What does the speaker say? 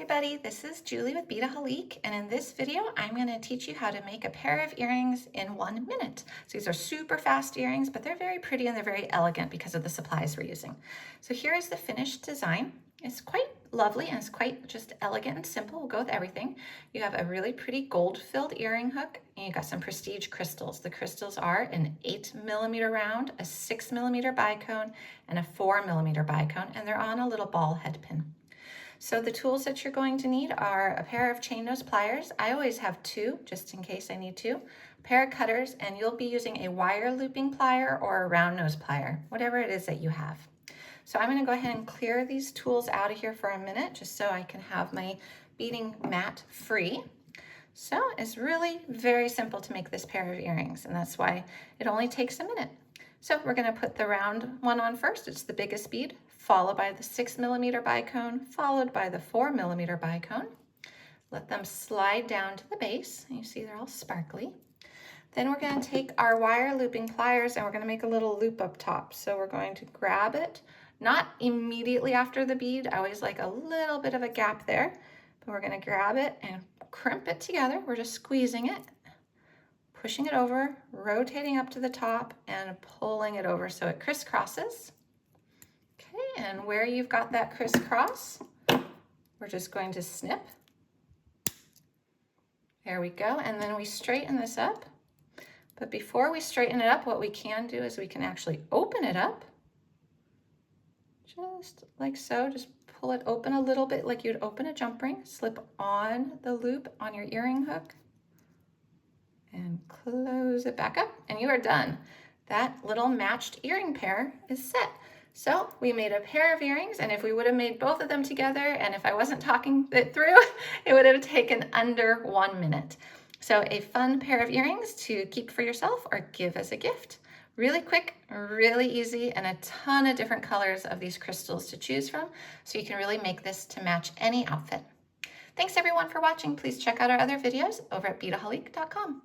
everybody, this is Julie with Beat-A-Holique, and in this video I'm going to teach you how to make a pair of earrings in 1 minute. So these are super fast earrings, but they're very pretty and they're very elegant because of the supplies we're using. So here is the finished design. It's quite lovely and it's quite just elegant and simple. We'll go with everything. You have a really pretty gold-filled earring hook and you got some prestige crystals. The crystals are an 8mm round, a 6mm bicone, and a 4mm bicone, and they're on a little ball head pin. So the tools that you're going to need are a pair of chain nose pliers. I always have two, just in case I need to. A pair of cutters, and you'll be using a wire looping plier or a round nose plier, whatever it is that you have. So I'm gonna go ahead and clear these tools out of here for a minute, just so I can have my beading mat free. So it's really very simple to make this pair of earrings, and that's why it only takes a minute. So we're gonna put the round one on first. It's the biggest bead, followed by the 6mm bicone, followed by the 4mm bicone. Let them slide down to the base. You see they're all sparkly. Then we're gonna take our wire looping pliers and we're gonna make a little loop up top. So we're going to grab it, not immediately after the bead. I always like a little bit of a gap there, but we're gonna grab it and crimp it together. We're just squeezing it, pushing it over, rotating up to the top, and pulling it over so it crisscrosses. Okay, and where you've got that crisscross, we're just going to snip. There we go, and then we straighten this up. But before we straighten it up, what we can do is we can actually open it up. Just like so, just pull it open a little bit like you'd open a jump ring, slip on the loop on your earring hook, and close it back up, and you are done. That little matched earring pair is set. So we made a pair of earrings, and if we would have made both of them together, and if I wasn't talking it through, it would have taken under 1 minute. So a fun pair of earrings to keep for yourself or give as a gift. Really quick, really easy, and a ton of different colors of these crystals to choose from, so you can really make this to match any outfit. Thanks everyone for watching. Please check out our other videos over at beataholique.com.